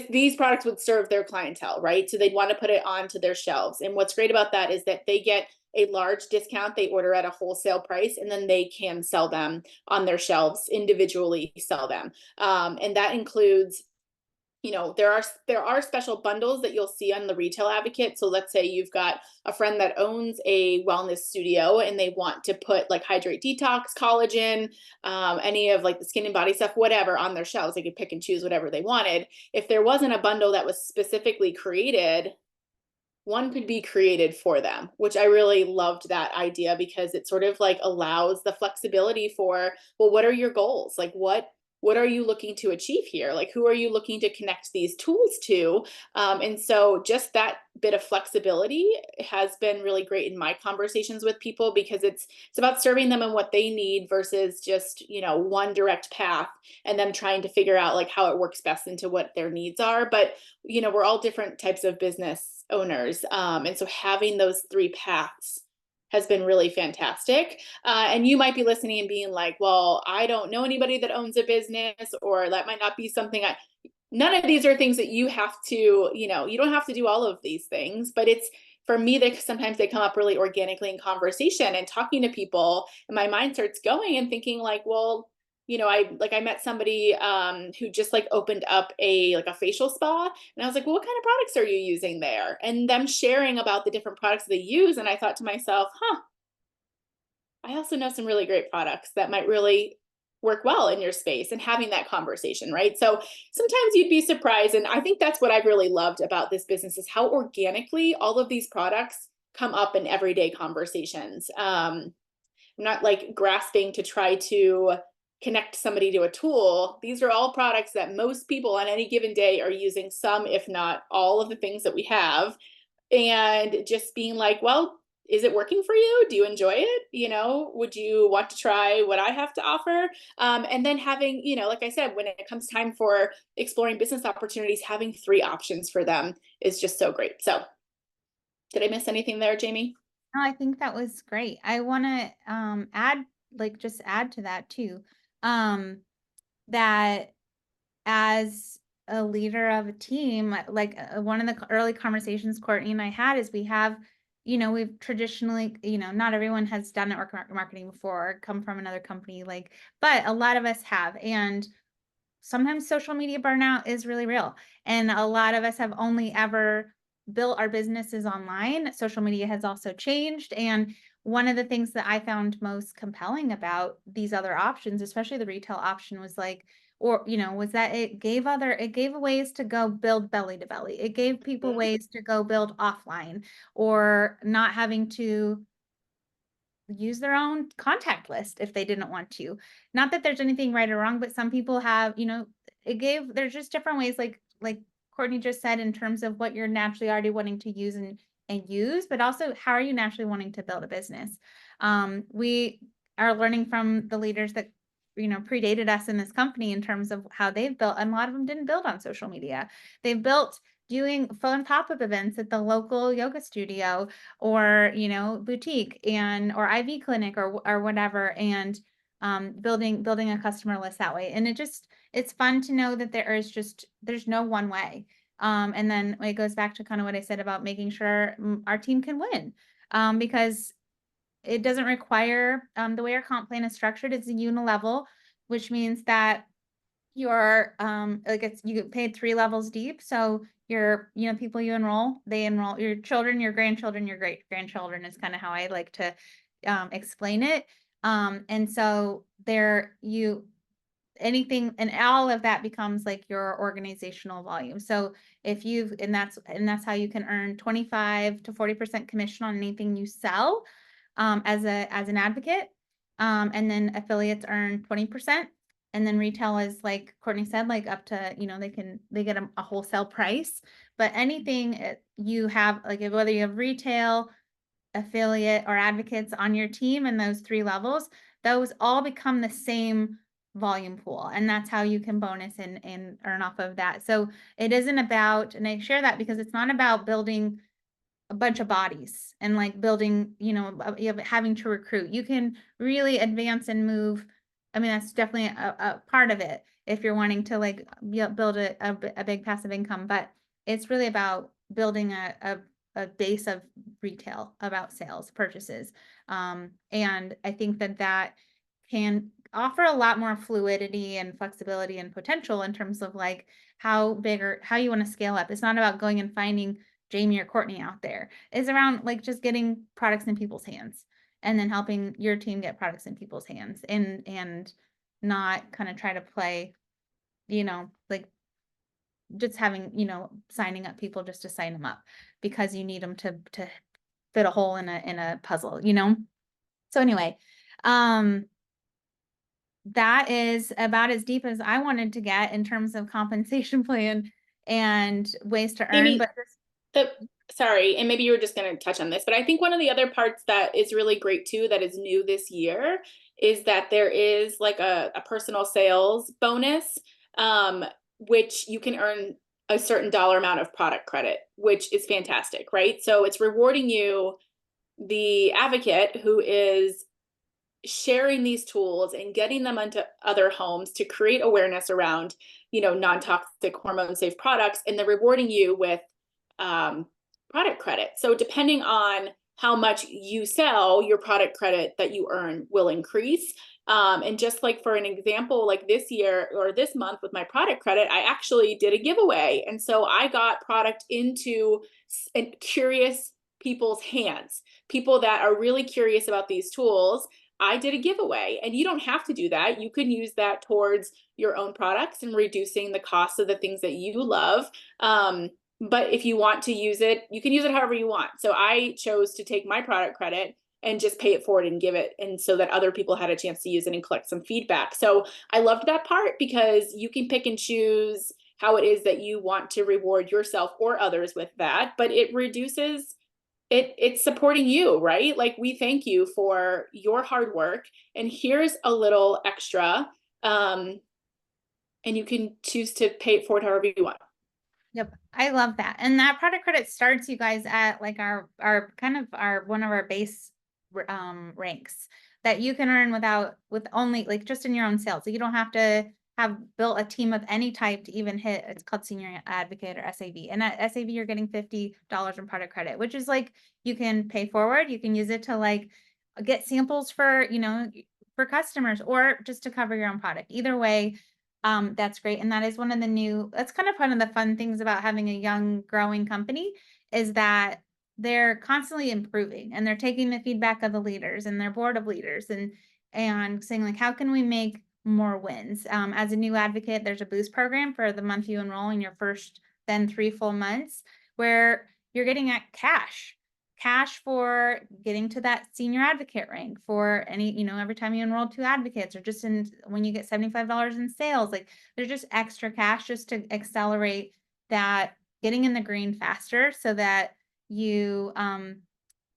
these products would serve their clientele, right? So they'd want to put it onto their shelves. And what's great about that is that they get a large discount. They order at a wholesale price, and then they can sell them on their shelves, individually sell them. And that includes, you know, there are special bundles that you'll see on the Retail Advocate. So let's say you've got a friend that owns a wellness studio and they want to put like Hydrate Detox, collagen, any of like the skin and body stuff, whatever, on their shelves. They could pick and choose whatever they wanted. If there wasn't a bundle that was specifically created, one could be created for them, which I really loved that idea, because it sort of like allows the flexibility for, well, what are your goals? Like what are you looking to achieve here? Like, who are you looking to connect these tools to? And so just that bit of flexibility has been really great in my conversations with people, because it's about serving them and what they need versus just, you know, one direct path and them trying to figure out like how it works best into what their needs are. But, you know, we're all different types of business owners. And so having those three paths has been really fantastic. And you might be listening and being like, well, I don't know anybody that owns a business, or that might not be something none of these are things that you have to, you know, you don't have to do all of these things, but it's, for me, sometimes they come up really organically in conversation and talking to people, and my mind starts going and thinking like, well, you know, I met somebody who just like opened up a facial spa, and I was like, well, what kind of products are you using there? And them sharing about the different products they use, and I thought to myself, I also know some really great products that might really work well in your space, and having that conversation, right? So sometimes you'd be surprised, and I think that's what I've really loved about this business, is how organically all of these products come up in everyday conversations. I'm not like grasping to try to connect somebody to a tool. These are all products that most people on any given day are using some, if not all, of the things that we have. And just being like, well, is it working for you? Do you enjoy it? You know, would you want to try what I have to offer? And then having, you know, like I said, when it comes time for exploring business opportunities, having three options for them is just so great. So did I miss anything there, Jamie? No, I think that was great. I want to just add to that too. That as a leader of a team, like one of the early conversations Courtney and I had is we've traditionally, not everyone has done network marketing before, or come from another company, but a lot of us have. And sometimes social media burnout is really real. And a lot of us have only ever built our businesses online. Social media has also changed. And one of the things that I found most compelling about these other options, especially the retail option, was was that it gave ways to go build belly to belly. It gave people ways to go build offline, or not having to use their own contact list if they didn't want to. Not that there's anything right or wrong, but some people have, there's just different ways, like Courtney just said, in terms of what you're naturally already wanting to use and use, but also how are you naturally wanting to build a business. We are learning from the leaders that predated us in this company in terms of how they've built, and a lot of them didn't build on social media. They've built doing fun pop-up events at the local yoga studio, or boutique or IV clinic, or whatever, and building a customer list that way. And it's fun to know that there's no one way. And then it goes back to kind of what I said about making sure our team can win, because it doesn't require, the way our comp plan is structured, it's a unilevel, which means that you're you get paid 3 levels deep. So your people you enroll, they enroll your children, your grandchildren, your great grandchildren, is kind of how I like to explain it. And so anything and all of that becomes like your organizational volume. So that's how you can earn 25 to 40% commission on anything you sell as an advocate. And then affiliates earn 20%. And then retail is, like Courtney said, like up to, they get a wholesale price. But anything you have, like whether you have retail, affiliate, or advocates on your team, and those 3 levels, those all become the same volume pool, and that's how you can bonus and earn off of that. So it isn't about, and I share that because it's not about building a bunch of bodies and like building, you know, having to recruit. You can really advance and move. I mean, that's definitely a part of it if you're wanting to like build a big passive income, but it's really about building a base of retail, about sales, purchases. And I think that can offer a lot more fluidity and flexibility and potential in terms of like how big or how you want to scale up. It's not about going and finding Jamie or Courtney out there. It's around like just getting products in people's hands and then helping your team get products in people's hands and not kind of try to play, you know, like just having, you know, signing up people just to sign them up because you need them to fit a hole in a puzzle, you know? So anyway, that is about as deep as I wanted to get in terms of compensation plan and ways to earn, Amy, but just sorry, and maybe you were just going to touch on this, but I think one of the other parts that is really great too, that is new this year, is that there is like a personal sales bonus, which you can earn a certain dollar amount of product credit, which is fantastic, right? So it's rewarding you, the advocate who is sharing these tools and getting them into other homes to create awareness around, you know, non-toxic hormone safe products, and they're rewarding you with product credit. So depending on how much you sell, your product credit that you earn will increase. And just like for an example, like this year or this month with my product credit, I actually did a giveaway. And so I got product into curious people's hands, people that are really curious about these tools. I did a giveaway, and you don't have to do that. You can use that towards your own products and reducing the cost of the things that you love. But if you want to use it, you can use it however you want. So I chose to take my product credit and just pay it forward and give it, and so that other people had a chance to use it and collect some feedback. So I loved that part because you can pick and choose how it is that you want to reward yourself or others with that, but it reduces it's supporting you, right? Like, we thank you for your hard work, and here's a little extra, and you can choose to pay it forward however you want. Yep, I love that. And that product credit starts you guys at like our kind of our one of our base ranks that you can earn with only like just in your own sales. So you don't have to have built a team of any type to even hit, it's called senior advocate or SAV. And at SAV you're getting $50 in product credit, which is like you can pay forward, you can use it to like get samples for, you know, for customers or just to cover your own product. Either way, that's great. And that is one of that's kind of one of the fun things about having a young growing company is that they're constantly improving and they're taking the feedback of the leaders and their board of leaders and saying like, how can we make more wins? As a new advocate, there's a boost program for the month you enroll in your first, then 3 full months where you're getting at cash for getting to that senior advocate rank for any, you know, every time you enroll 2 advocates or just when you get $75 in sales, like there's just extra cash just to accelerate that getting in the green faster so that you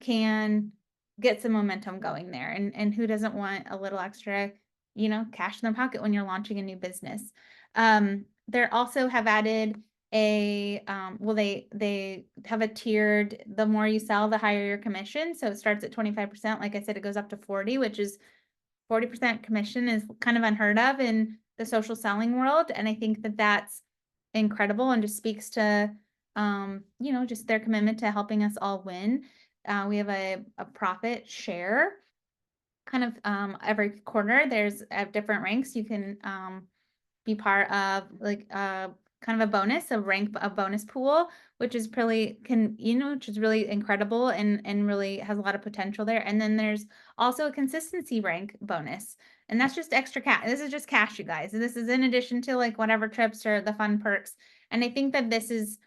can get some momentum going there. And who doesn't want a little extra, you know, cash in their pocket when you're launching a new business? They also have added well, they have a tiered, the more you sell, the higher your commission. So it starts at 25%. Like I said, it goes up to 40, which is 40% commission is kind of unheard of in the social selling world. And I think that that's incredible and just speaks to, you know, just their commitment to helping us all win. We have a profit share kind of every quarter. There's different ranks. You can be part of like kind of a bonus, a bonus pool, which is really which is really incredible and really has a lot of potential there. And then there's also a consistency rank bonus, and that's just extra cash. This is just cash, you guys. This is in addition to like whatever trips or the fun perks. And I think that this is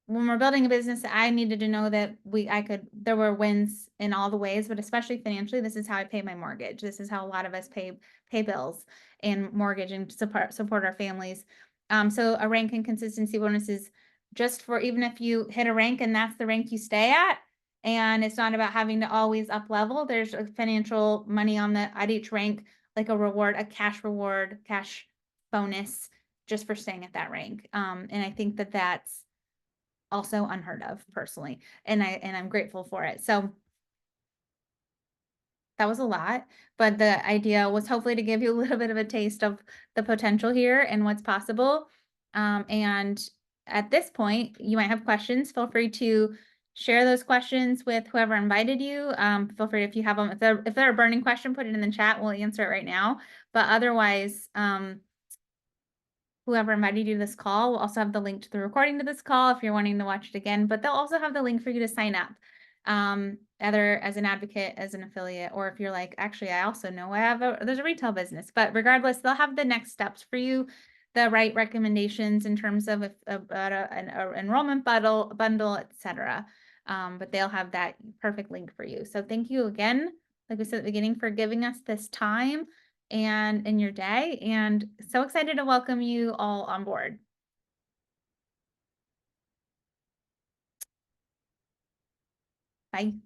when we're building a business, I needed to know that there were wins in all the ways, but especially financially, this is how I pay my mortgage. This is how a lot of us pay bills and mortgage and support our families. So a rank and consistency bonus is just for even if you hit a rank and that's the rank you stay at, and it's not about having to always up level. There's a financial money at each rank like a reward, a cash reward, cash bonus just for staying at that rank. And I think that that's also unheard of personally. And I'm grateful for it. So that was a lot, but the idea was hopefully to give you a little bit of a taste of the potential here and what's possible. And at this point, you might have questions. Feel free to share those questions with whoever invited you. Feel free, if you have them, if they're a burning question, put it in the chat. We'll answer it right now. But otherwise, whoever invited you to this call will also have the link to the recording to this call if you're wanting to watch it again, but they'll also have the link for you to sign up, either as an advocate, as an affiliate, or if you're like, actually, I also know there's a retail business, but regardless, they'll have the next steps for you, the right recommendations in terms of about an enrollment bundle, etc. But they'll have that perfect link for you. So thank you again, like we said at the beginning, for giving us this time and in your day, and so excited to welcome you all on board. Bye.